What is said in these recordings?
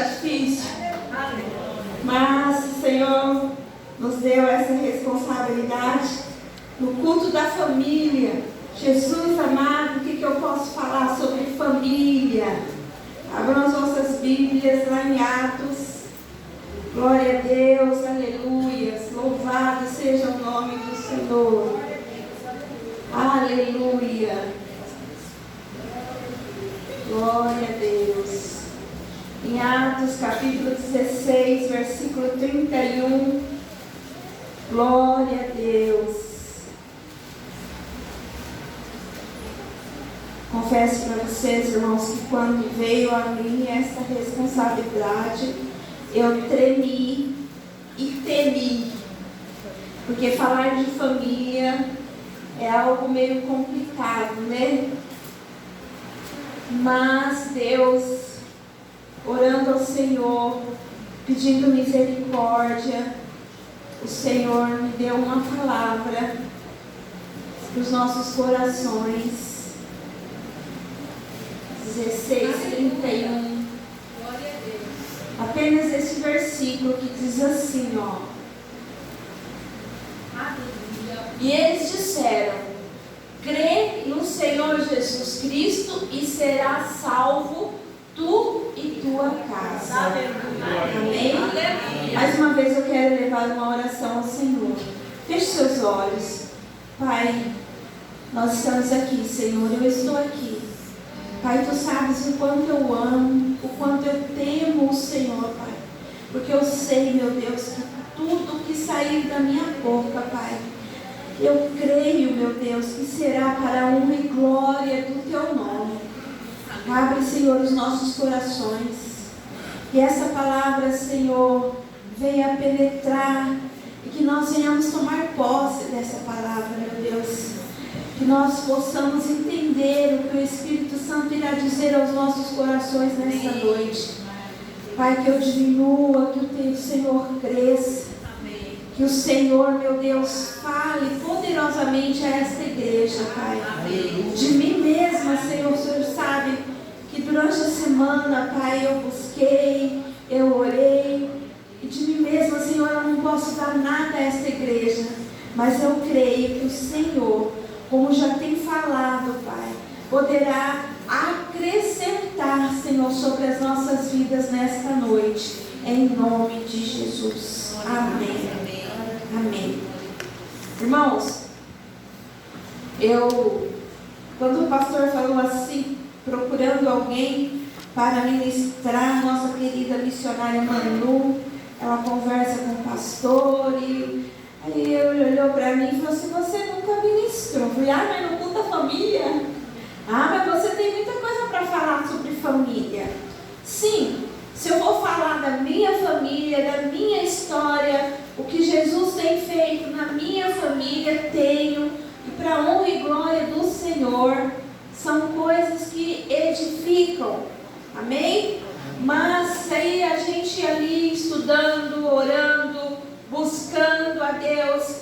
difícil. Mas o Senhor nos deu essa responsabilidade no culto da família. Jesus amado, o que eu posso falar sobre família? Abram as nossas Bíblias lá em Atos. Glória a Deus, aleluias. Louvado seja o nome do Senhor. Aleluia. Glória a Deus. Em Atos capítulo 16, versículo 31. Glória a Deus. Confesso para vocês, irmãos, que quando veio a mim essa responsabilidade, eu tremi e temi. Porque falar de família é algo meio complicado, né? Mas Deus, orando ao Senhor, pedindo misericórdia, o Senhor me deu uma palavra para os nossos corações. 16:31. Apenas esse versículo que diz assim, ó. E eles disseram: crê no Senhor Jesus Cristo e serás salvo, tu e tua casa. Amém? Mais uma vez eu quero levar uma oração ao Senhor. Feche seus olhos. Pai, nós estamos aqui, Senhor, eu estou aqui. Pai, tu sabes o quanto eu amo, o quanto eu temo o Senhor, Pai. Porque eu sei, meu Deus, que tudo que sair da minha boca, Pai, eu creio, meu Deus, que será para a honra e glória do teu nome. Abre, Senhor, os nossos corações. Que essa palavra, Senhor, venha penetrar e que nós venhamos tomar posse dessa palavra, meu Deus. Que nós possamos entender o que o Espírito Santo irá dizer aos nossos corações nesta noite. Pai, que eu diminua, que o teu Senhor cresça. Que o Senhor, meu Deus, fale poderosamente a esta igreja, Pai. De mim mesma, Senhor, o Senhor sabe que durante a semana, Pai, eu busquei, eu orei. E de mim mesma, Senhor, eu não posso dar nada a esta igreja. Mas eu creio que o Senhor, como já tem falado, Pai, poderá acrescentar, Senhor, sobre as nossas vidas nesta noite, em nome de Jesus. Amém. Amém. Irmãos, quando o pastor falou assim, procurando alguém para ministrar, nossa querida missionária Manu, ela conversa com o pastor e aí ele olhou para mim e falou assim: você nunca ministrou? Eu falei: mas no culto da família? Mas você tem muita coisa para falar sobre família. Sim, se eu vou falar da minha família, da minha história, o que Jesus tem feito na minha família, tenho, e para a honra e glória do Senhor, são coisas que edificam. Amém? Mas aí a gente ali estudando, orando, buscando a Deus,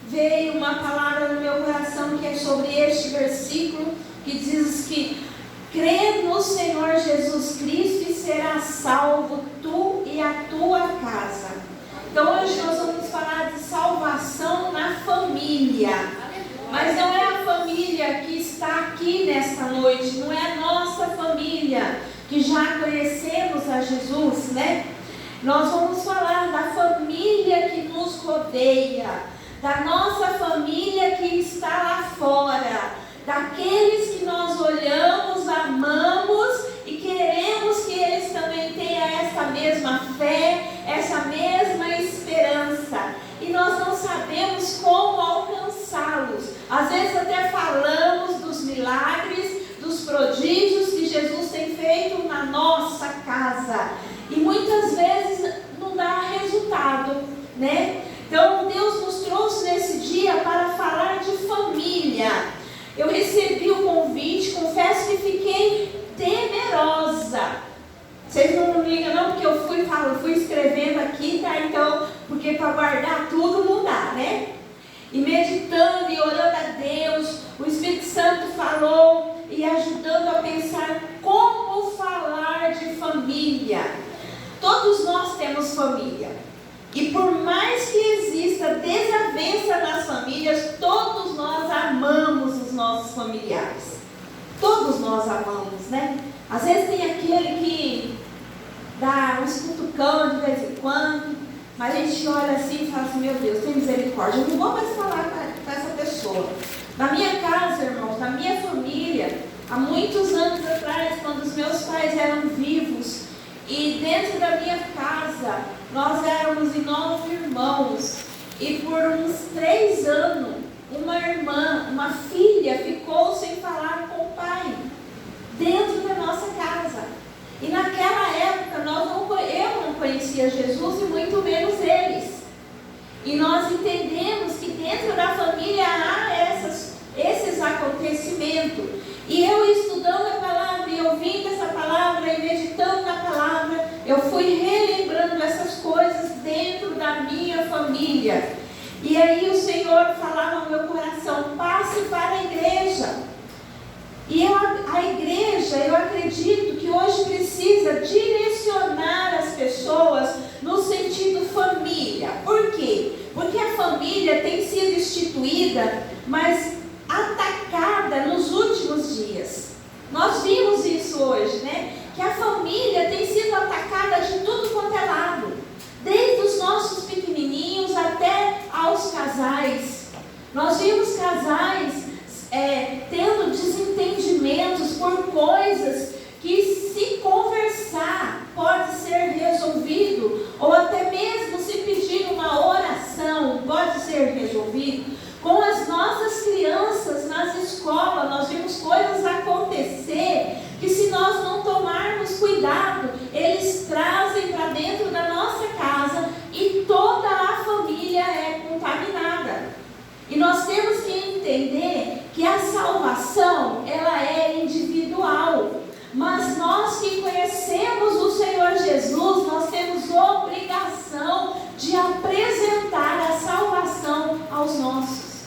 veio uma palavra no meu coração que é sobre este versículo, que diz que crê no Senhor Jesus Cristo e serás salvo, tu e a tua casa. Então hoje nós vamos falar de salvação na família. Mas não é a família que está aqui nesta noite, não é a nossa família que já conhecemos a Jesus, né? Nós vamos falar da família que nos rodeia, da nossa família que está lá fora, daqueles que nós olhamos, amamos e queremos que eles também tenham essa mesma fé, essa mesma esperança. E nós não sabemos como alcançá-los. Às vezes até falamos dos milagres, dos prodígios que Jesus tem feito na nossa casa. E muitas vezes não dá resultado, né? Então Deus nos trouxe nesse dia para falar de família. Eu recebi o convite, confesso que fiquei temerosa. Vocês não me ligam não, porque eu fui escrevendo aqui, tá? Então, porque para guardar tudo não dá, né? E meditando e orando a Deus, o Espírito Santo falou e ajudando a pensar como falar de família. nós amamos, né? Às vezes tem aquele que dá uns cutucão de vez em quando, mas a gente olha assim e fala assim, meu Deus, tem misericórdia, eu não vou mais falar com essa pessoa. Na minha casa, irmãos, na minha família, há muitos anos atrás, quando os meus pais eram vivos, e dentro da minha casa, nós éramos em 9 irmãos, e por uns 3 anos, uma irmã, uma filha, ficou sem falar com o pai, dentro da nossa casa. E naquela época, eu não conhecia Jesus e muito menos eles. E nós entendemos que dentro da família há esses acontecimentos. E eu estudando a palavra e ouvindo essa palavra e meditando na palavra, eu fui relembrando essas coisas dentro da minha família. E aí o Senhor falava no meu coração, passe para a igreja. E a igreja, eu acredito que hoje precisa direcionar as pessoas no sentido família. Por quê? Porque a família tem sido instituída, mas atacada nos últimos dias. Nós vimos isso hoje, né? Que a família tem sido atacada de tudo quanto é lado. Desde os nossos pequenininhos até aos casais. Nós vimos casais tendo desentendimentos por coisas que, se conversar, pode ser resolvido, ou até mesmo se pedir uma oração, pode ser resolvido. Com as nossas crianças nas escolas, nós vimos coisas acontecer que, se nós não tomarmos cuidado, eles trazem para dentro da nossa casa e toda a família é contaminada. E nós temos que entender que a salvação, ela é individual. Mas nós que conhecemos o Senhor Jesus, nós temos obrigação de apresentar a salvação aos nossos.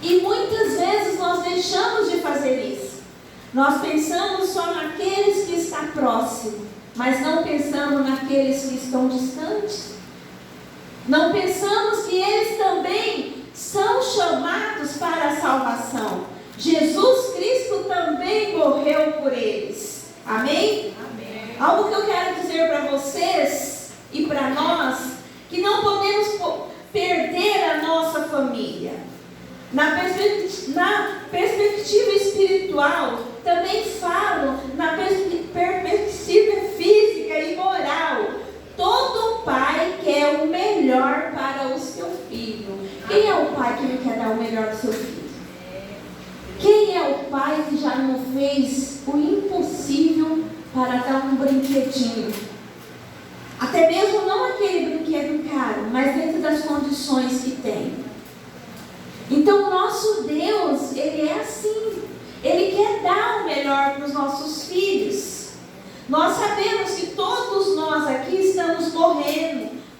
E muitas vezes nós deixamos de fazer isso. Nós pensamos só naqueles que estão próximos, mas não pensamos naqueles que estão distantes. Não pensamos que eles também são chamados para a salvação. Jesus Cristo também morreu por eles. Amém? Amém. Algo que eu quero dizer para vocês e para nós, que não podemos perder a nossa família. Na perspectiva espiritual, também falo na perspectiva física e moral. Todo pai quer o melhor para o seu filho. Quem é o pai que não quer dar o melhor para o seu filho? Quem é o pai que já não fez o impossível para dar um brinquedinho? Até mesmo não aquele brinquedo caro, mas dentro das condições que tem. Então o nosso Deus, Ele é assim. Ele quer dar o melhor para os nossos filhos. Nós sabemos que todos nós aqui estamos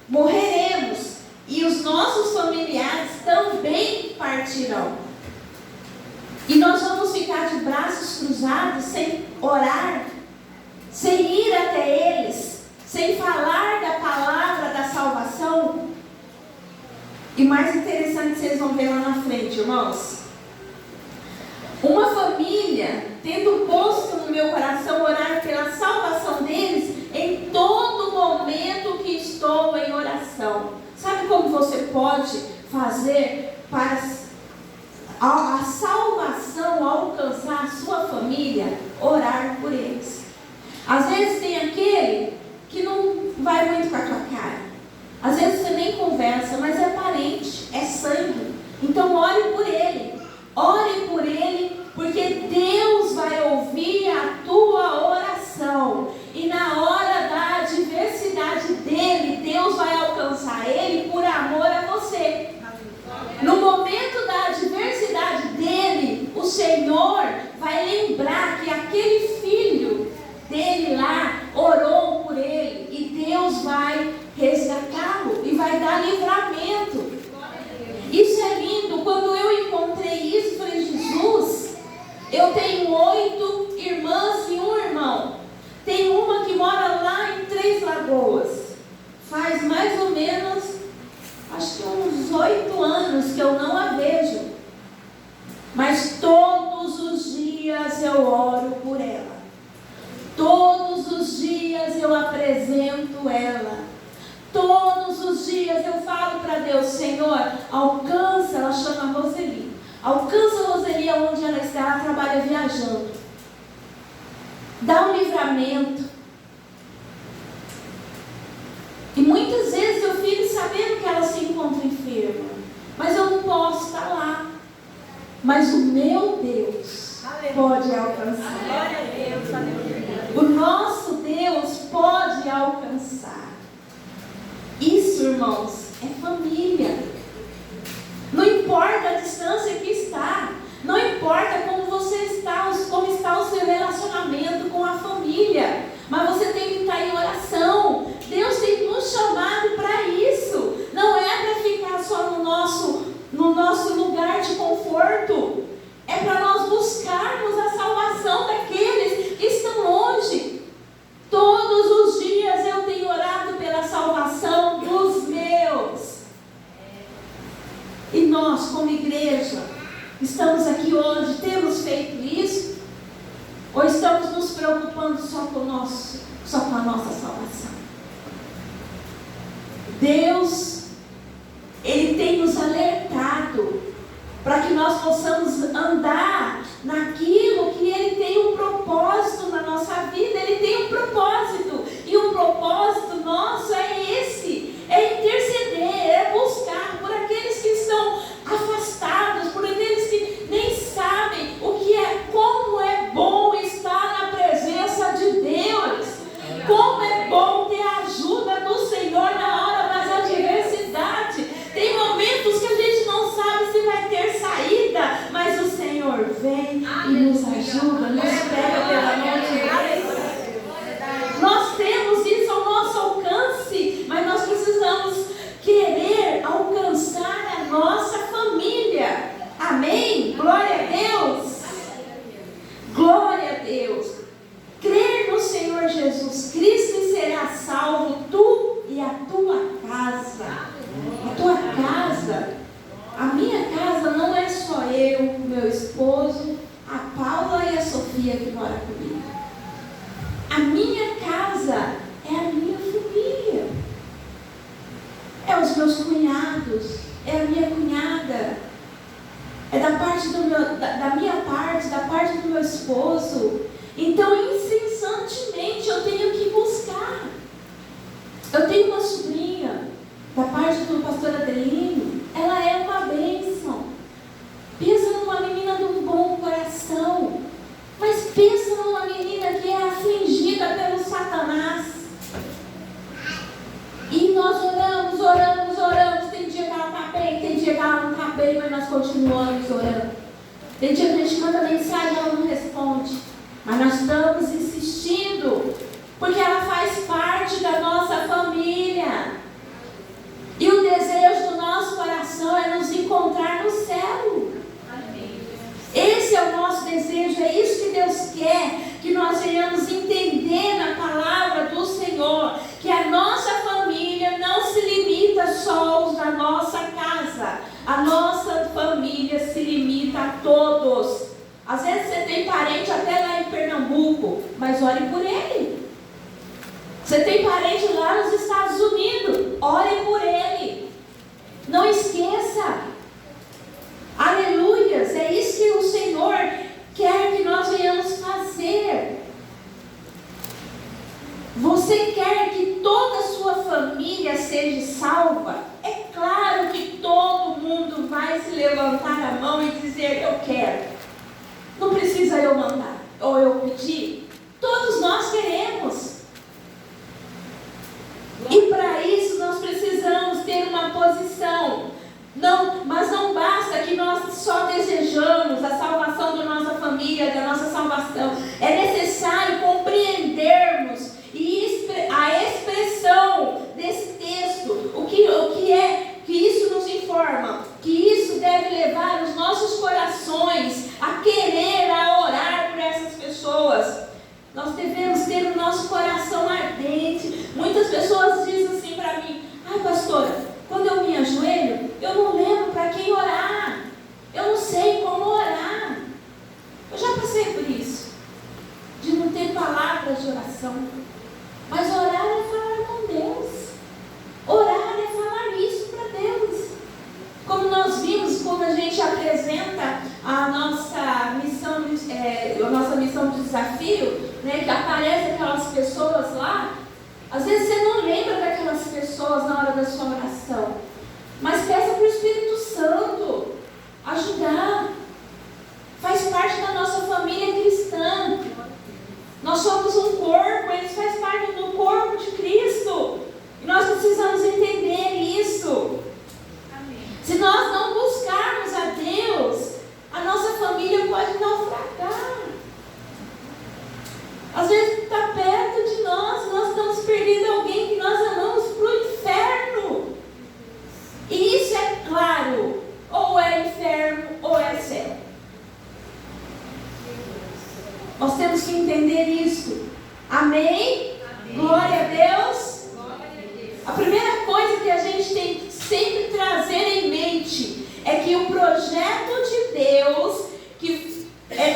morreremos. E os nossos familiares também partirão. E nós vamos ficar de braços cruzados, sem orar, sem ir até eles, sem falar da palavra da salvação. E mais interessante, vocês vão ver lá na frente, irmãos. Uma família, tendo posto no meu coração orar pela salvação deles, em todo momento que estou em oração. Sabe como você pode fazer para a salvação alcançar a sua família? Orar por eles. Às vezes tem aquele que não vai muito com a tua cara. Às vezes você nem conversa, mas é parente, é sangue. Então ore por ele. Ore por ele, porque Deus vai ouvir a tua oração. E na hora da adversidade dele, Deus vai alcançar ele por amor a você. No momento da adversidade dele, o Senhor vai lembrar que aquele filho dele lá orou por ele. E Deus vai resgatá-lo e vai Todos os dias eu apresento ela. Todos os dias eu falo para Deus: Senhor, alcança, ela chama Roseli. Alcança a Roseli onde ela está, ela trabalha viajando. Dá um livramento. E muitas vezes eu fico sabendo que ela se encontra enferma, mas eu não posso estar lá. Mas o meu Deus pode alcançar. Glória a Deus, aleluia. O nosso Deus pode alcançar. Isso, irmãos, é família. Não importa a distância que está, não importa como você está, como está o seu relacionamento com a família, mas você tem que estar em oração. Deus tem nos chamado para isso. Não é para ficar só no nosso lugar de conforto. É para nós buscarmos a salvação daqueles que estão longe. Todos os dias eu tenho orado pela salvação dos meus. E nós, como igreja, estamos aqui hoje, temos feito isso? Ou estamos nos preocupando só com a nossa salvação? Deus, Ele tem nos alertado para que nós possamos andar naquilo que Ele tem um propósito na nossa vida. Ele tem um propósito, e o propósito nosso é esse: é interceder, é buscar por aqueles que estão afastados, por aqueles que nem sabem como é bom estar na presença de Deus, como é bom ter a ajuda do Senhor na hora das adversidades. Tem momentos que a gente não sabe se vai ter saída, mas o Senhor vem e nos ajuda, nos pega pela mão direita. Nós temos isso ao nosso alcance, mas nós precisamos querer alcançar a nossa família. Amém? Glória a Deus. Glória a Deus. Crer no Senhor Jesus Cristo e será salvo tu e a tua casa. A tua casa. A minha casa não é só eu, meu esposo, a Paula e a Sofia que moram comigo. A minha casa é a minha família. É os meus cunhados, é a minha cunhada, é da minha parte, da parte do meu esposo. Então, incessantemente eu tenho que buscar. Eu tenho uma sobrinha, da parte do pastor Adelino, ela é uma bênção. Pensa numa menina de um bom coração, mas pensa numa menina que é afligida pelo Satanás. E nós oramos. Tem dia que ela está bem, tem dia que ela não está bem, mas nós continuamos orando. Tem dia que a gente manda mensagem e ela não responde, mas nós estamos insistindo, porque ela faz parte da nossa família. E o desejo do nosso coração é nos encontrar no céu. Esse é o nosso desejo, é isso que Deus quer, que nós venhamos entender na palavra do Senhor, que a nossa família não se limita só aos da nossa casa, a nossa família se limita a todos. Às vezes você tem parente até lá em Pernambuco, mas ore por ele. Você tem parente lá nos Estados Unidos, ore por ele. Não esqueça. Aleluias, é isso que o Senhor quer que nós venhamos fazer. Você quer que toda a sua família seja salva? É claro que todo mundo vai se levantar a mão e dizer: eu quero. Não precisa eu mandar ou eu pedir. Todos nós queremos. E para isso nós precisamos ter uma posição. Mas não basta que nós só desejamos a salvação da nossa família, da nossa salvação. É necessário compreendermos a expressão desse texto. O que é que isso nos informa? Que isso deve levar os nossos corações a querer, a orar por essas pessoas. Nós devemos ter o nosso coração ardente. Muitas pessoas dizem assim para mim: ai, pastora, quando eu me ajoelho, eu não lembro para quem orar. Eu não sei como orar. Eu já passei por isso, de não ter palavra palavras de oração. Mas orar é falar com Deus. Orar é falar isso para Deus. Como nós vimos, quando a gente apresenta a nossa missão de desafio, né, que aparece aquelas pessoas lá, às vezes você não lembra daquelas pessoas na hora da sua oração, mas peça para o Espírito Santo ajudar. Faz parte da nossa família cristã. Nós somos um corpo, eles fazem parte do corpo de Cristo. E nós precisamos entender isso. Amém. Se nós não buscarmos a Deus, a nossa família pode naufragar. Às vezes está perto de nós estamos perdendo alguém que nós amamos para o inferno. E isso é claro, ou é inferno ou é céu. Nós temos que entender isso. Amém? Amém. Glória a Deus. Glória a Deus. A primeira coisa que a gente tem que sempre trazer em mente é que o projeto de Deus, que é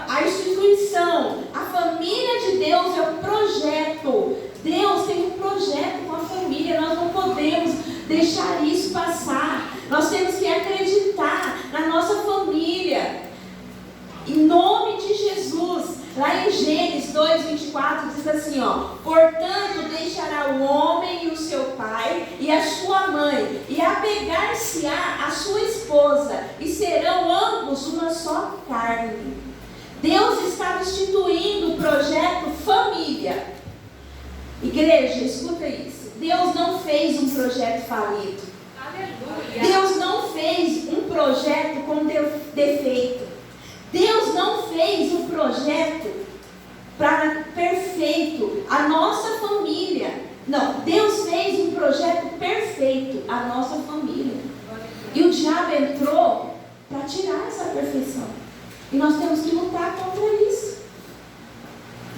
a instituição, a família de Deus é o projeto. Deus tem um projeto com a família. Nós não podemos deixar isso passar. Nós temos que acreditar na nossa família. Em nome de Jesus, lá em Gênesis 2:24 diz assim, portanto deixará o homem e o seu pai e a sua mãe, e apegar-se-á a sua esposa, e serão ambos uma só carne. Deus estava instituindo o projeto família. Igreja, escuta isso. Deus não fez um projeto falido. Aleluia. Deus não fez um projeto com defeito. Deus não fez um projeto para perfeito a nossa família. Não, Deus fez um projeto perfeito a nossa família. E o diabo entrou para tirar essa perfeição. E nós temos que lutar contra isso.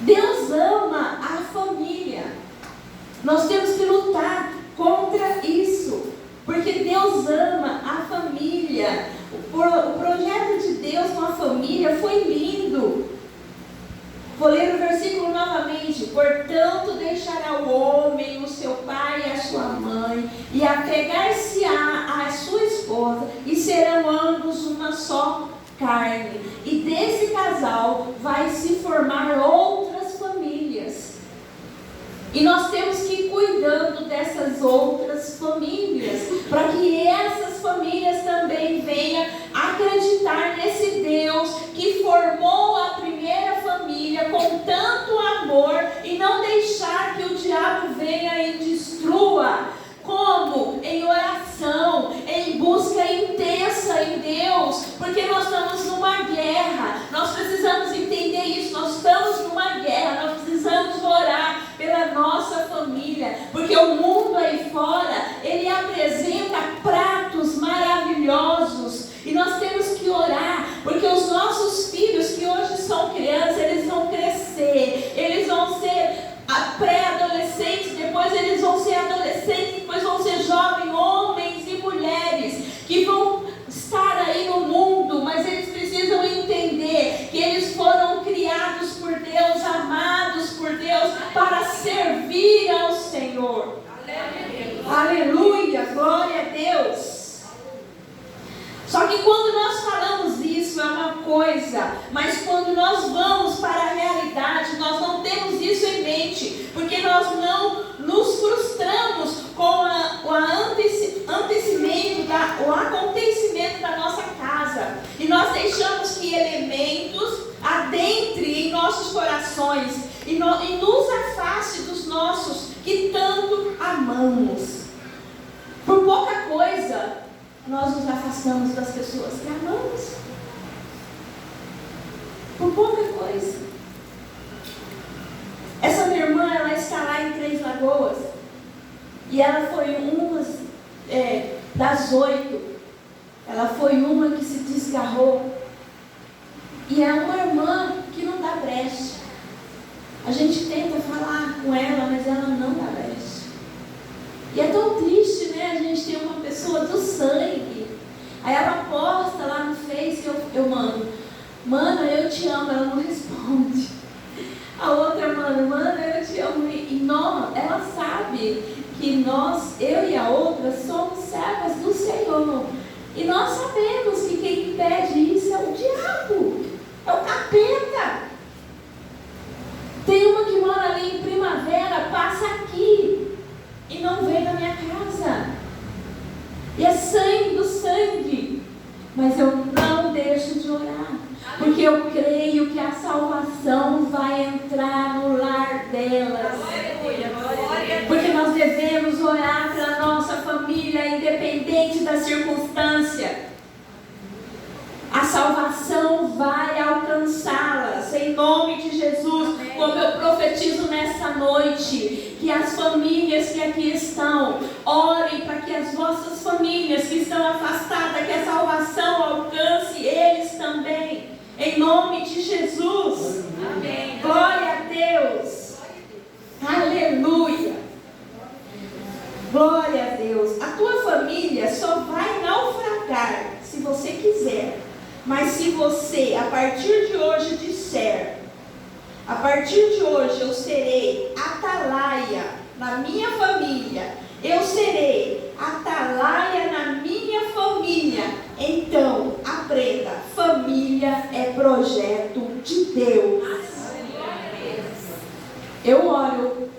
Deus ama a família. Nós temos que lutar contra isso. Porque Deus ama a família. O projeto de Deus com a família foi lindo. Vou ler o versículo novamente. Portanto, deixará o homem, o seu pai e a sua mãe, e apegar-se-á a sua esposa, e serão ambos uma só carne. E desse casal vai se formar outras famílias. E nós temos que ir cuidando dessas outras famílias, para que essas famílias também venham acreditar nesse Deus que formou a primeira família com tanto amor, e não deixar que o diabo venha e destrua. Como? Em oração, em busca intensa em Deus, porque nós estamos numa guerra. Nós precisamos entender isso. Nós estamos numa guerra. Nós precisamos orar pela nossa família, porque o mundo aí fora, ele apresenta pratos maravilhosos, e nós temos que orar, porque os nossos filhos que hoje são crianças, eles vão crescer, eles vão ser pré-adolescentes, depois eles vão ser adolescentes, depois vão ser jovens, homens e mulheres, que vão estar aí no mundo, mas eles precisam entender que eles foram criados por Deus, amados por Deus, para servir ao Senhor. Aleluia, glória a Deus. Só que quando nós falamos isso é uma coisa, mas quando nós vamos para a realidade, nós não temos isso em mente, porque nós não nos frustramos com o acontecimento da nossa casa, e nós deixamos que elementos adentrem em nossos corações e nos afaste dos nossos que tanto amamos. Por pouca coisa, nós nos afastamos das pessoas que amamos. Por pouca coisa. Essa minha irmã, ela está lá em Três Lagoas, e ela foi uma das 8. Ela foi uma que se desgarrou. E é uma irmã que não dá brecha. A gente tenta falar com ela, mas ela não dá brecha. E é tão triste, né? A gente tem uma pessoa do sangue. Aí ela posta lá no Face, eu mando, Mana, eu te amo. Ela não responde. A outra, mana, eu te amo. E nós, ela sabe que nós, eu e a outra, somos servas do Senhor. E nós sabemos que quem impede isso é o diabo, é o capeta. Tem uma que mora ali em Primavera, passa aqui e não vem na minha casa. E é sangue do sangue. Mas eu não deixo de orar, porque eu creio que a salvação vai entrar no lar delas. Porque nós devemos orar pela nossa família, independente da circunstância. A salvação vai alcançá-las, em nome de Jesus. Como eu profetizo nessa noite, que as famílias que aqui estão, orem para que as vossas famílias que estão afastadas, que a salvação alcance eles também, em nome de Jesus. Amém. Glória a Deus. Aleluia. Glória a Deus. A tua família só vai naufragar se você quiser. Mas se você, a partir de hoje, disser: a partir de hoje eu serei atalaia na minha família, eu serei atalaia na minha família, então aprenda: família é projeto de Deus. Eu oro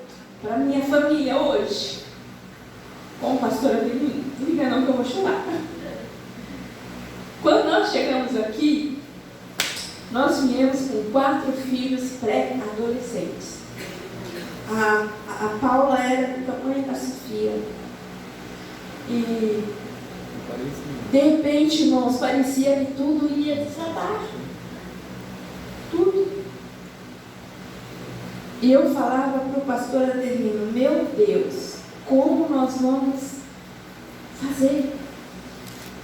para minha família hoje. Bom, pastora, não liga não que eu vou chorar. Quando nós chegamos aqui, nós viemos com 4 filhos pré-adolescentes. A Paula era do tamanho da Sofia. E de repente, irmãos, parecia que tudo ia desabar. Tudo. E eu falava para o pastor Adelino: meu Deus, como nós vamos fazer?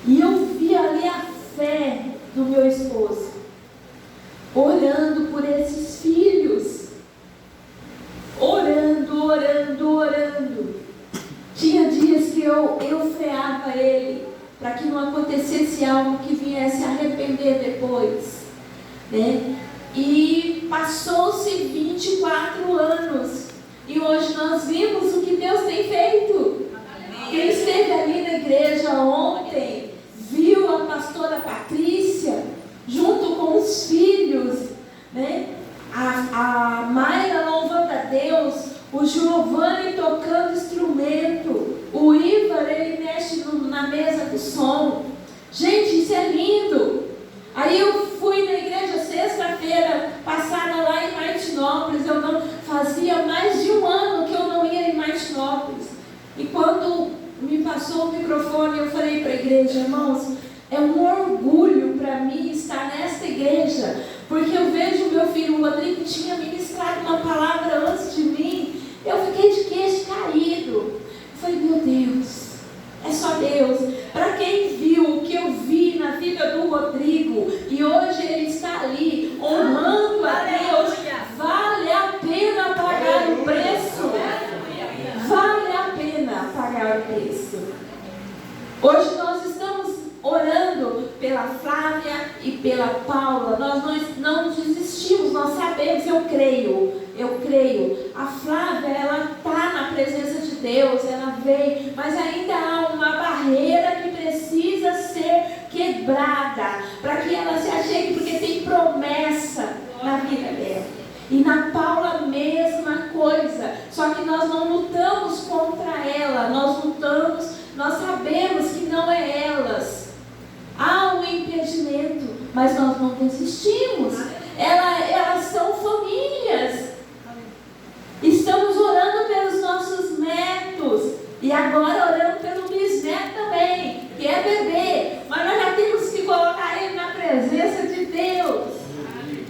E eu vi ali a fé do meu esposo, orando por esses filhos, orando. Tinha dias que eu freava ele, para que não acontecesse algo que viesse a arrepender depois, né? E passou-se 24 anos, e hoje nós vimos o que Deus tem feito. Quem esteve ali na igreja ontem, viu a pastora Patrícia, junto com os filhos, né? A Mayra louvando a Deus, o Giovanni tocando instrumento, o Ivar, ele mexe na mesa do som. Gente, isso é lindo. Aí eu fui na igreja sexta-feira passada lá em Martinópolis. Eu não fazia mais de 1 ano que eu não ia em Martinópolis. E quando me passou o microfone, eu falei para a igreja: irmãos, é um orgulho para mim estar nesta igreja, porque eu vejo o meu filho, o Rodrigo, tinha ministrado uma palavra antes de mim. Eu fiquei de queixo caído. Eu falei: meu Deus, é só Deus. Para quem viu o que eu vi na vida do Rodrigo, e hoje ele está ali honrando a Deus, vale a pena pagar o preço. Vale a pena pagar o preço. Hoje nós estamos orando pela Flávia e pela Paula. Nós não desistimos, nós sabemos, eu creio. A Flávia, ela está na presença de Deus, ela veio, mas ainda há uma barreira que precisa ser quebrada, para que ela se achegue, porque tem promessa na vida dela. E na Paula, mesma coisa, só que nós não lutamos contra ela, nós sabemos que não é elas. Há um impedimento, mas nós não desistimos. Elas são famílias. Estamos orando pelos nossos netos, e agora orando pelo bisneto também, que é bebê, mas nós já temos que colocar ele na presença de Deus.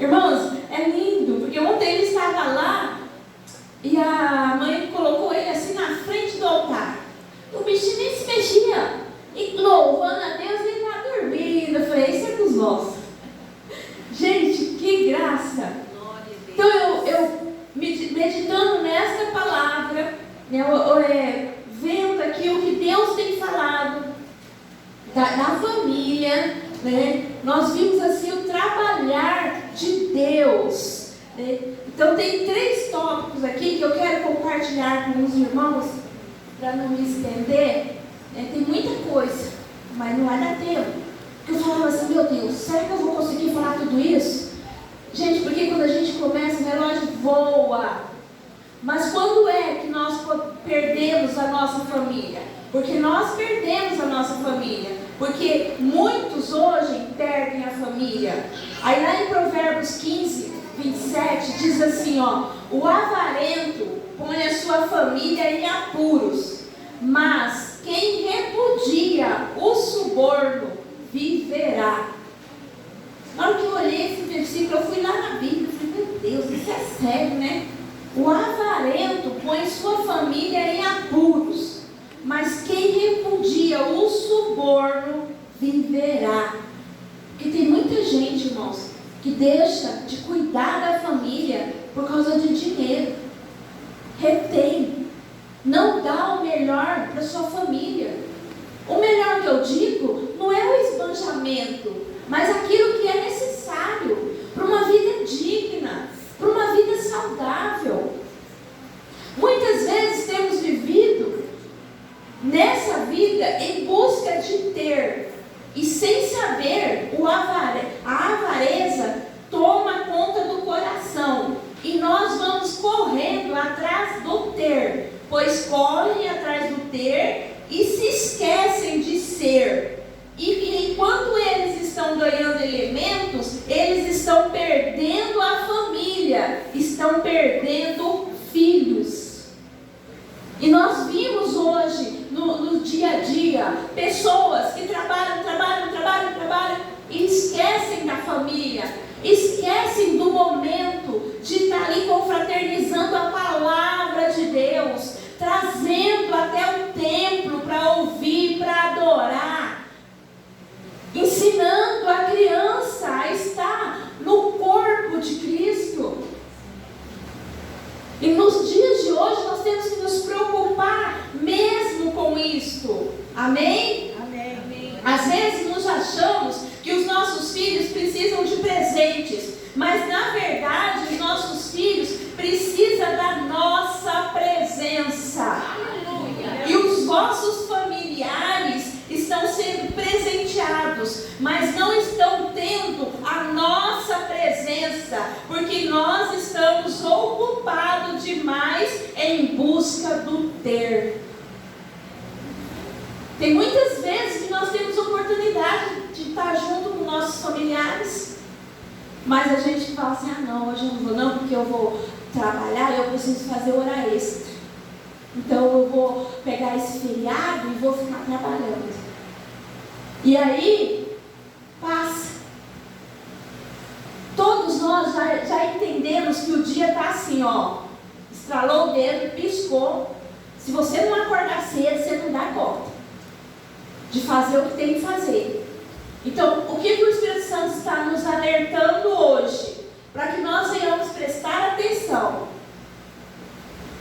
Irmãos, é lindo, porque ontem ele estava lá e a mãe colocou ele assim na frente do altar. O bichinho nem se mexia, e louvando a Deus, ele estava dormindo. Eu falei: isso é dos nossos. Gente, que graça. Então eu meditando nessa palavra, né, vendo aqui o que Deus tem falado da família, né, nós vimos assim o trabalhar de Deus, né? Então tem 3 tópicos aqui que eu quero compartilhar com os irmãos, para não me estender. Tem muita coisa, mas não vai dar tempo. Porque eu falava assim, meu Deus, será que eu vou conseguir falar tudo isso? Gente, porque quando a gente começa, o relógio voa. Mas quando é que nós perdemos a nossa família? Porque nós perdemos a nossa família. Porque muitos hoje perdem a família. Aí lá em Provérbios 15, 27, diz assim, ó: o avarento põe a sua família em apuros, mas quem repudia o suborno viverá. Na hora que eu olhei esse versículo, eu fui lá na Bíblia e falei, meu Deus, isso é sério, né? O avarento põe sua família em apuros, mas quem repudia o suborno viverá. Porque tem muita gente, irmãos, que deixa de cuidar da família por causa de dinheiro. Retém. Não dá o melhor para sua família. O melhor que eu digo não é o esbanjamento, mas aquilo que é necessário para uma vida digna, para uma vida saudável. Muitas vezes temos vivido nessa vida em busca de ter, e sem saber, a avareza toma conta do coração, e nós vamos correndo atrás do ter, pois correm atrás do ter e se esquecem de ser. E enquanto eles estão ganhando elementos, eles estão perdendo a família, estão perdendo filhos. E nós vimos hoje, no dia a dia, pessoas que trabalham e esquecem da família, esquecem do momento de estar ali confraternizando a palavra de Deus, trazendo até o templo para ouvir, para adorar, ensinando a criança a estar no corpo de Cristo. E nos dias de hoje nós temos que nos preocupar mesmo com isto. Amém? Amém. Às vezes nós achamos que os nossos filhos precisam de presentes, mas na verdade os nossos filhos precisam da nossa presença. Aleluia. E os vossos familiares estão sendo presenteados, mas não estão tendo a nossa presença, porque nós estamos ocupados demais em busca do ter. Tem muitas vezes que nós temos oportunidade de estar junto com nossos familiares, mas a gente fala assim, não, hoje eu não vou não, porque eu vou trabalhar e eu preciso fazer hora extra. Então eu vou pegar esse feriado e vou ficar trabalhando. E aí, passa. Todos nós já entendemos que o dia está assim, ó. Estralou o dedo, piscou. Se você não acordar cedo, você não dá conta de fazer o que tem que fazer. Então, o que o Espírito Santo está nos alertando hoje? Para que nós venhamos prestar atenção.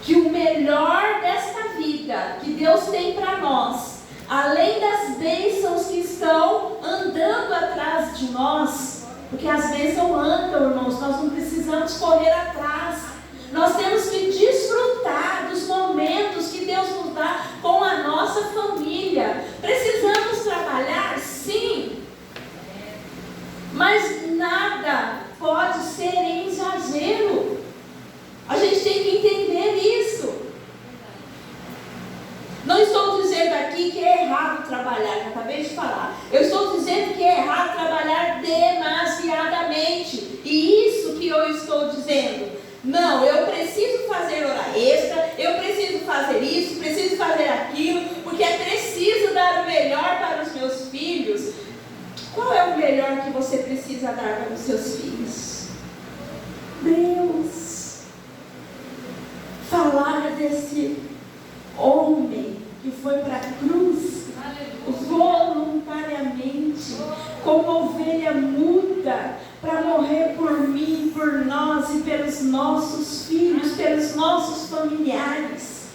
Que o melhor desta vida que Deus tem para nós, além das bênçãos que estão andando atrás de nós, porque as bênçãos andam, irmãos, nós não precisamos correr atrás. Nós temos que desfrutar dos momentos que Deus nos dá com a nossa família. Precisamos trabalhar, sim, mas nada pode ser em exagero. A gente tem que entender isso. Não estou dizendo aqui que é errado trabalhar, que eu acabei de falar. Eu estou dizendo que é errado trabalhar demasiadamente. E isso que eu estou dizendo. Não, eu preciso fazer hora extra, eu preciso fazer isso, preciso fazer aquilo, porque é preciso dar o melhor para os meus filhos. Qual é o melhor que você precisa dar para os seus filhos? Deus. Falar desse homem que foi para a cruz voluntariamente, como ovelha muda, para morrer por mim, por nós e pelos nossos filhos, pelos nossos familiares.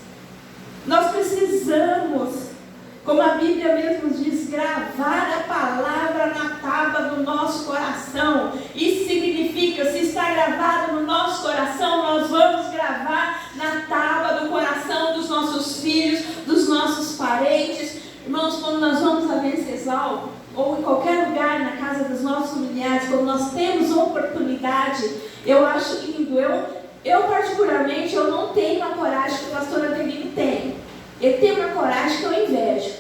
Nós precisamos Como a Bíblia mesmo diz, gravar a palavra na tábua do nosso coração. Isso significa, se está gravado no nosso coração, nós vamos gravar na tábua do coração dos nossos filhos, dos nossos parentes. Irmãos, quando nós vamos a Venceslau, ou em qualquer lugar, na casa dos nossos familiares, quando nós temos oportunidade, eu acho lindo. Eu particularmente, eu não tenho a coragem que o pastor Adelino tem. Ele tem uma coragem que eu invejo.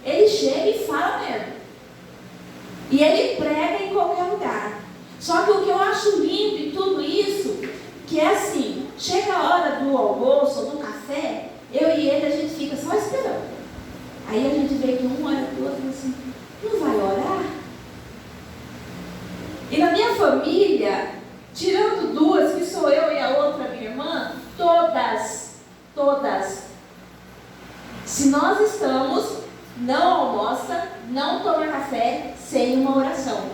Ele chega e fala mesmo. E ele prega em qualquer lugar. Só que o que eu acho lindo em tudo isso, que é assim, chega a hora do almoço ou do café, eu e ele, a gente fica só esperando. Aí a gente vê que um olha para o outro assim, não vai orar? E na minha família, tirando duas, que sou eu e a outra minha irmã, todas, se nós estamos, não almoça, não toma café, sem uma oração.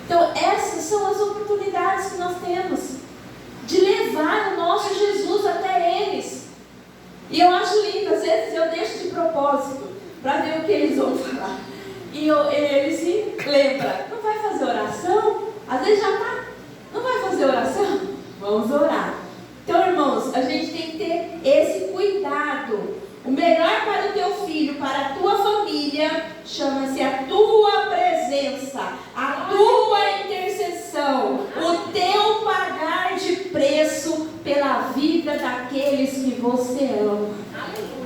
Então essas são as oportunidades que nós temos, de levar o nosso Jesus até eles. E eu acho lindo, às vezes eu deixo de propósito, para ver o que eles vão falar. E ele se lembra, não vai fazer oração? Às vezes já está, não vai fazer oração? Vamos orar. Então, irmãos, a gente tem que ter esse cuidado. O melhor para o teu filho, para a tua família, chama-se a tua presença, a tua intercessão, o teu pagar de preço pela vida daqueles que você ama. Aleluia.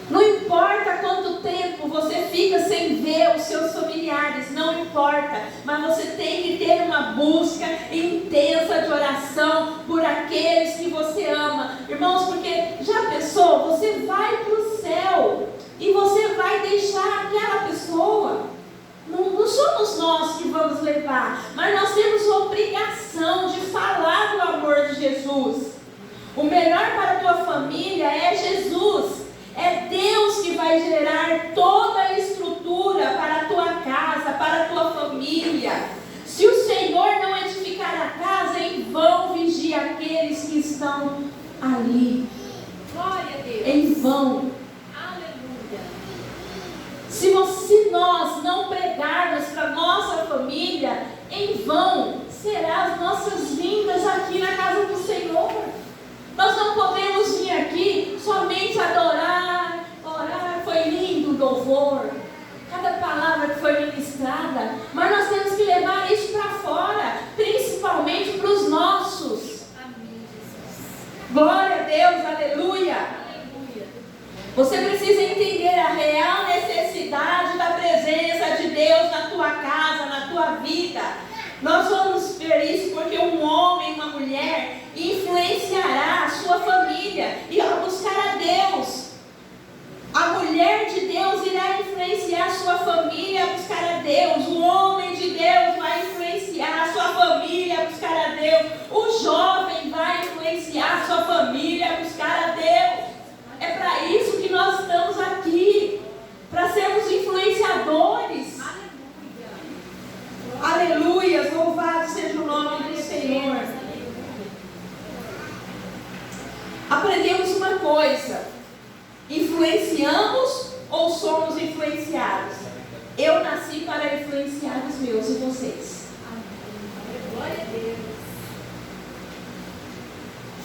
Não importa quanto tempo você fica sem ver os seus familiares, não importa, mas você tem que ter uma busca intensa de oração por aqueles que você ama. Irmãos, porque já pensou, você vai para o céu e você vai deixar aquela pessoa. Não somos nós que vamos levar, mas nós temos a obrigação de falar do amor de Jesus. O melhor para a tua família é Jesus. É Deus que vai gerar toda a estrutura para a tua casa, para a tua família. Se o Senhor não edificar a casa, em vão vigia aqueles que estão ali. Glória a Deus. Em vão. Aleluia. Se nós não pregarmos para a nossa família, em vão serão as nossas vindas aqui na casa do Senhor. Nós não podemos vir aqui somente adorar, orar, foi lindo o louvor, cada palavra que foi ministrada, mas nós temos que levar isso para fora, principalmente para os nossos. Amém, Jesus. Glória a Deus, aleluia. Aleluia. Você precisa entender a real necessidade da presença de Deus na tua casa, na tua vida. Nós vamos ver isso porque um homem, uma mulher, influenciará a sua família e ao buscar a Deus. A mulher de Deus irá influenciar a sua família a buscar a Deus. O homem de Deus vai influenciar a sua família a buscar a Deus. O jovem vai influenciar a sua família a buscar a Deus. É para isso que nós estamos aqui, para sermos influenciadores. Aleluia, louvado seja o nome do Senhor. Aprendemos uma coisa: influenciamos ou somos influenciados? Eu nasci para influenciar os meus e vocês. Glória a Deus.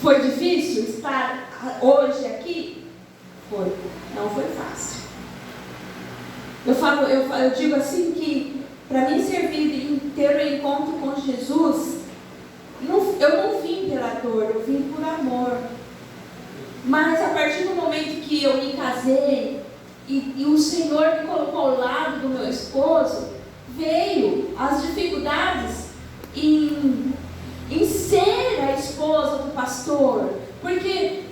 Foi difícil estar hoje aqui? Foi. Não foi fácil. Eu digo assim que para mim servir em ter um encontro com Jesus, eu não vim pela dor, eu vim por amor. Mas a partir do momento que eu me casei e o Senhor me colocou ao lado do meu esposo, veio as dificuldades em ser a esposa do pastor, porque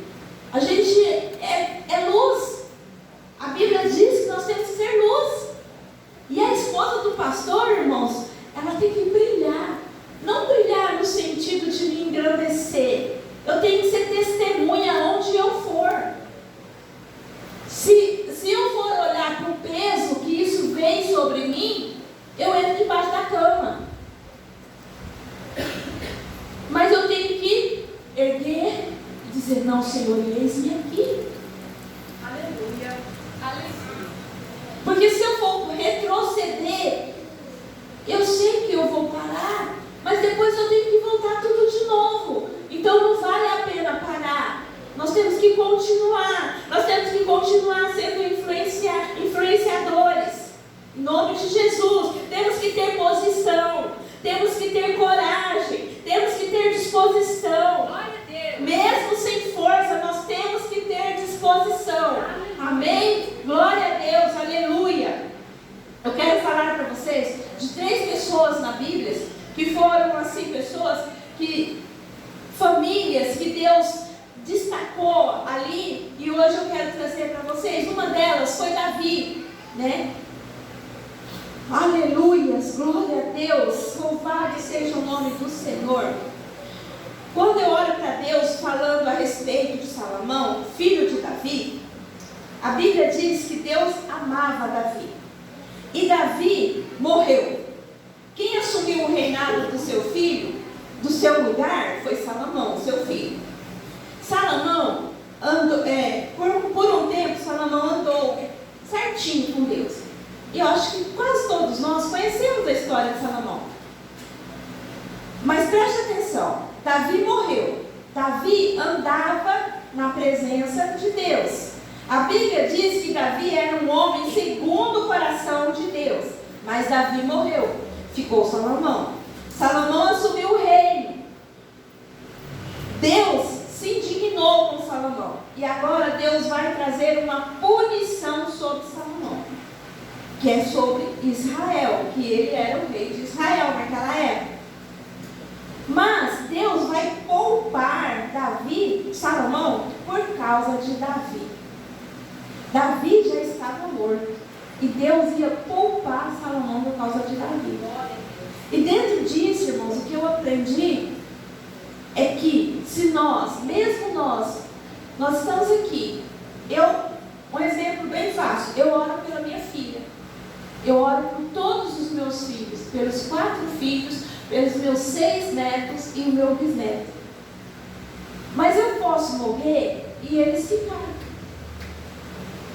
a gente é luz. A Bíblia diz que nós temos que ser luz. E a esposa do pastor, irmãos, ela tem que brilhar. Não brilhar no sentido de me engrandecer. Eu tenho que ser testemunha onde eu for. Se eu for olhar para o peso que isso vem sobre mim, eu entro debaixo da cama. Mas eu tenho que erguer e dizer: não, Senhor, eis-me aqui. Aleluia. famílias que Deus destacou ali, e hoje eu quero trazer para vocês. Uma delas foi Davi, né? Aleluias, glória a Deus, louvado seja o nome do Senhor. Quando eu olho para Deus falando a respeito de Salomão, filho de Davi, a Bíblia diz que Deus amava Davi. E Davi morreu. Quem assumiu o reinado do seu filho, do seu lugar, foi Salomão, seu filho. Salomão andou, por um tempo, Salomão andou certinho com Deus. E eu acho que quase todos nós conhecemos a história de Salomão. Mas preste atenção, Davi morreu. Davi andava na presença de Deus. A Bíblia diz que Davi era um homem segundo o coração de Deus. Mas Davi morreu. Ficou Salomão. Salomão assumiu o reino. Deus se indignou com Salomão. E agora Deus vai trazer uma punição sobre Salomão, que é sobre Israel, que ele era o rei de Israel naquela época. Mas Deus vai poupar Salomão, por causa de Davi. Davi já estava morto. E Deus ia poupar Salomão por causa de Davi. E dentro disso, irmãos, o que eu aprendi é que se mesmo nós estamos aqui. Um exemplo bem fácil, eu oro pela minha filha. Eu oro por todos os meus filhos, pelos 4 filhos, pelos meus 6 netos e o meu bisneto. Mas eu posso morrer e eles ficarem.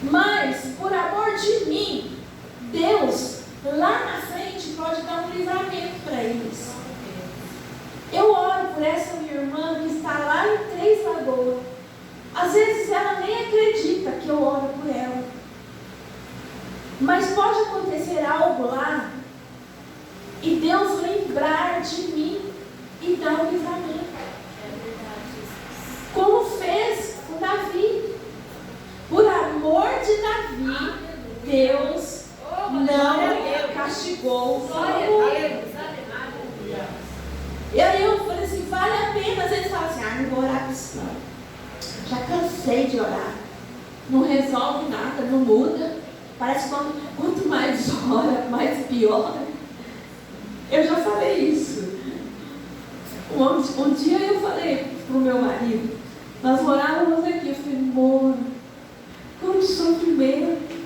Mas, por amor de mim, Deus, lá na frente, pode dar um livramento para eles. Eu oro por essa minha irmã que está lá em Três Lagoas. Às vezes ela nem acredita que eu oro por ela. Mas pode acontecer algo lá e Deus lembrar de mim e dar um livramento. Como fez com Davi. Por amor de Davi, Deus não castigou Salomão. E aí eu falei assim, vale a pena. Às vezes fala assim, não vou orar por isso não. Já cansei de orar. Não resolve nada, não muda. Parece que quanto mais ora, mais pior. Eu já falei isso. Um dia eu falei pro meu marido, nós morávamos aqui, eu falei, amor, quanto sofrimento.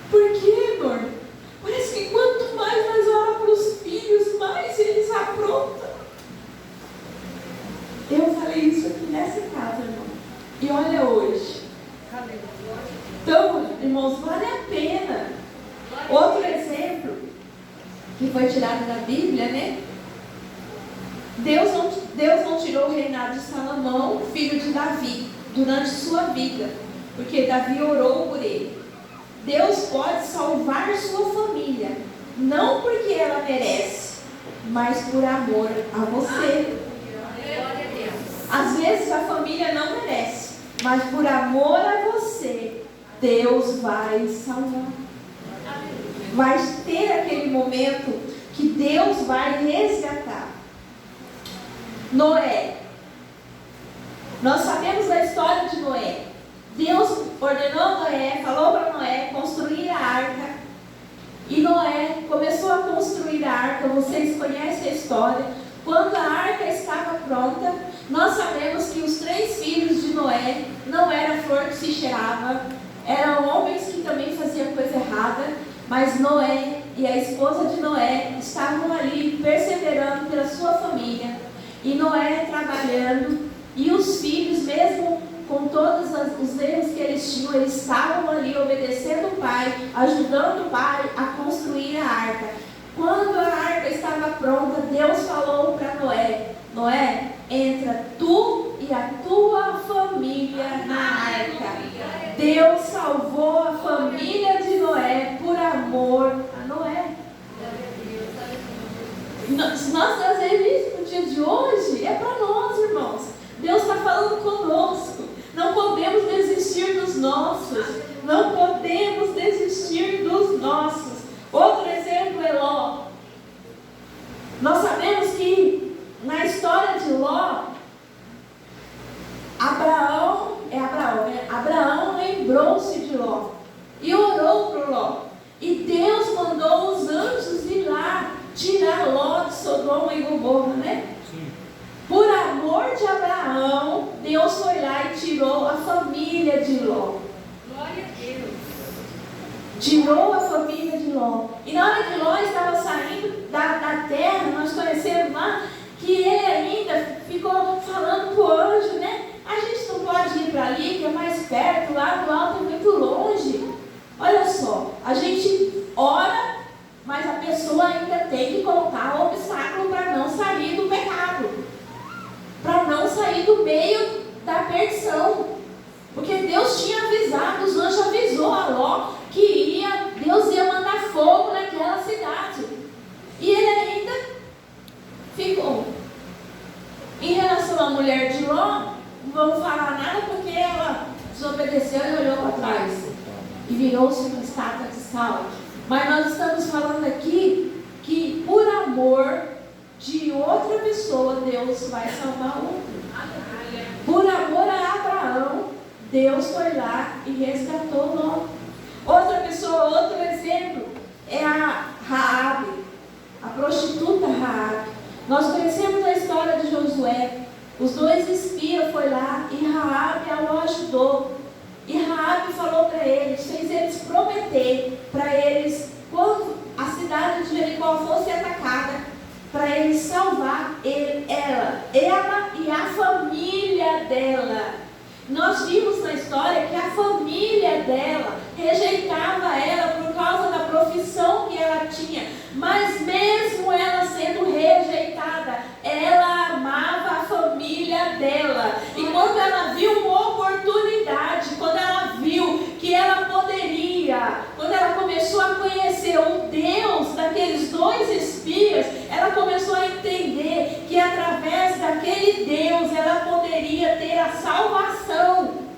Por quê, amor? Parece que quanto mais nós oramos para os filhos, mais eles aprontam. Eu falei isso aqui nessa casa, irmão. E olha hoje. Então, irmãos, vale a pena. Outro exemplo que foi tirado da Bíblia, né? Deus não tirou o reinado de Salomão, filho de Davi, durante sua vida, porque Davi orou por ele. Deus pode salvar sua família, não porque ela merece, mas por amor a você. Às vezes a família não merece, mas por amor a você, Deus vai salvar. Vai ter aquele momento que Deus vai resgatar. Noé. Nós sabemos da história de Noé. Deus ordenou Noé, falou para Noé construir a arca. E Noé começou a construir a arca. Vocês conhecem a história. Quando a arca estava pronta, nós sabemos que os 3 filhos de Noé não era flor que se cheirava. Eram homens que também faziam coisa errada. Mas Noé e a esposa de Noé estavam ali perseverando pela sua família. E Noé trabalhando. E os filhos, mesmo com todos os erros que eles tinham, eles estavam ali obedecendo o pai, ajudando o pai a construir a arca. Quando a arca estava pronta, Deus falou para Noé: Noé, entra tu e a tua família na arca. Deus salvou a família de Noé por amor a Noé. Nós trazemos isso para o dia de hoje, é para nós, irmãos. Deus está falando conosco. Não podemos desistir dos nossos. Não podemos desistir dos nossos. Outro exemplo é Ló. Nós sabemos que na história de Ló, Sodoma e Gomorra, né? Por amor de Abraão, Deus foi lá e tirou a família de Ló. Glória a Deus. Tirou a família de Ló. E na hora que Ló estava saindo da terra, nós conhecemos lá, que ele ainda ficou falando para o anjo, né? A gente não pode ir para ali, que é mais perto, lá do alto é muito longe. Olha só, a gente ora, mas a pessoa ainda tem que colocar o obstáculo para não sair do pecado, para não sair do meio da perdição. Porque Deus tinha avisado, os anjos avisou a Ló que Deus ia mandar fogo naquela cidade. E ele ainda ficou. Em relação à mulher de Ló, não vamos falar nada porque ela desobedeceu e olhou para trás e virou-se uma estátua de sal. Mas nós estamos falando aqui que por amor de outra pessoa, Deus vai salvar outro. Por amor a Abraão, Deus foi lá e resgatou Ló. Outra pessoa, outro exemplo, é a Raabe, a prostituta Raabe. Nós conhecemos a história de Josué. Os dois espias foram lá e Raabe a ajudou. E Raabe falou para eles, fez eles prometer para eles, quando a cidade de Jericó fosse atacada, para eles salvar ela e a família dela. Nós vimos na história que a família dela rejeitava ela por causa da profissão que ela tinha, mas mesmo ela sendo rejeitada, ela amava a família dela. E quando ela viu uma oportunidade, quando ela viu que ela poderia, quando ela começou a conhecer o Deus daqueles dois espias, ela começou a entender que através daquele Deus ela poderia ter a salvação.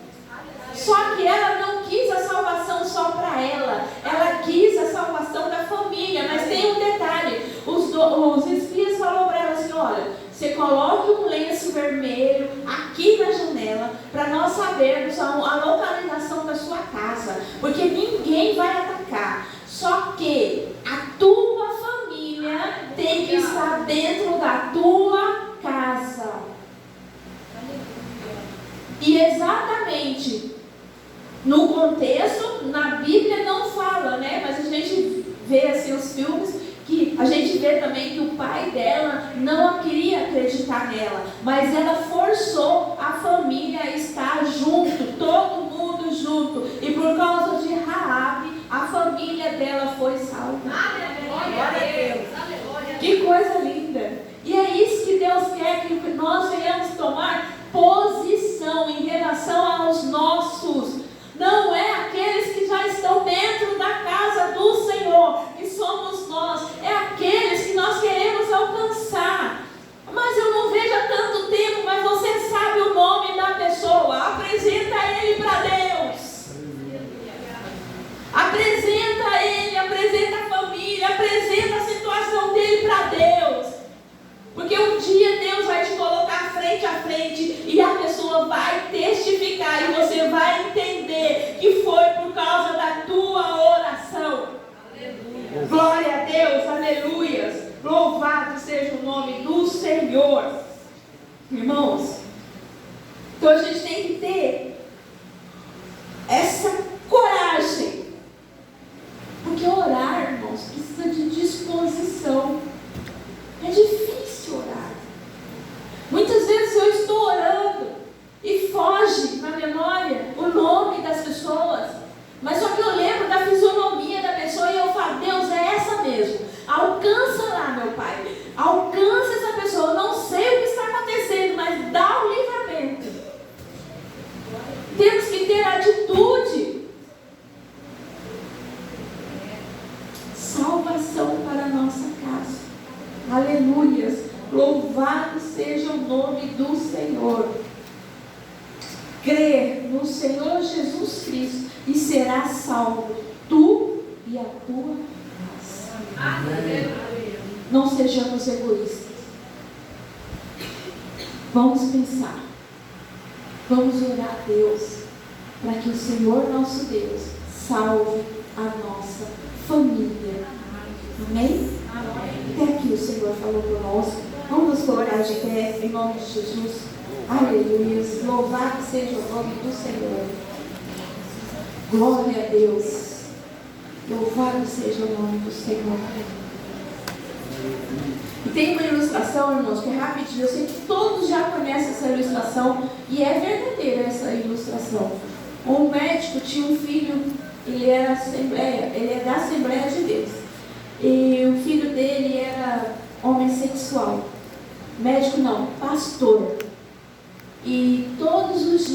Só que ela não quis a salvação só para ela, ela quis a salvação da família. Mas tem um detalhe, os espias falaram para ela assim: olha, você coloque um lenço vermelho aqui na janela, para nós sabermos a localização da sua casa, porque ninguém vai atacar. Só que a tua família tem que estar dentro da tua casa. E exatamente no contexto, na Bíblia não fala, né? Mas a gente vê assim os filmes, que a gente vê também que o pai dela não queria acreditar nela, mas ela forçou a família a estar junto, todo mundo junto, e por causa de Raabe, a família dela foi salva. Glória a Deus. Que coisa linda! E é isso que Deus quer, que nós venhamos tomar posição em relação aos nossos. Não é aqueles que já estão dentro da casa do Senhor, que somos nós, é aqueles que nós queremos alcançar. Mas eu não vejo há tanto tempo, mas você sabe o nome da pessoa, apresenta ele para Deus. Apresenta ele, apresenta a família, apresenta a situação dele para Deus. Porque um dia Deus vai te colocar frente a frente e a pessoa vai testificar e você vai entender que foi por causa da tua oração. Aleluia. Glória a Deus, aleluias. Louvado seja o nome do Senhor. Irmãos, então a gente tem que ter essa coragem. Porque orar, irmãos, precisa de disposição. É difícil orar. Muitas vezes eu estou orando e foge na memória o nome das pessoas, mas só que eu lembro da fisionomia da pessoa e eu falo: Deus, é essa mesmo, alcança lá, meu Pai, alcança essa pessoa. Eu não sei o que está acontecendo, mas dá o livramento. Temos que ter atitude. Salvação para a nossa casa. Aleluias, louvado seja o nome do Senhor. Crer no Senhor Jesus Cristo e serás salvo, tu e a tua casa. Amém. Não sejamos egoístas. Vamos pensar, vamos orar a Deus, para que o Senhor nosso Deus salve a nossa família. Amém? Até aqui o Senhor falou conosco. Vamos nos colocar de pé em nome de Jesus. Aleluia. Louvado seja o nome do Senhor. Glória a Deus. Louvado seja o nome do Senhor. E tem uma ilustração, irmãos, que é rapidinho. Eu sei que todos já conhecem essa ilustração. E é verdadeira essa ilustração. Um médico tinha um filho, ele é da Assembleia de Deus. E o filho dele era homossexual. Médico não, pastor. E todos os dias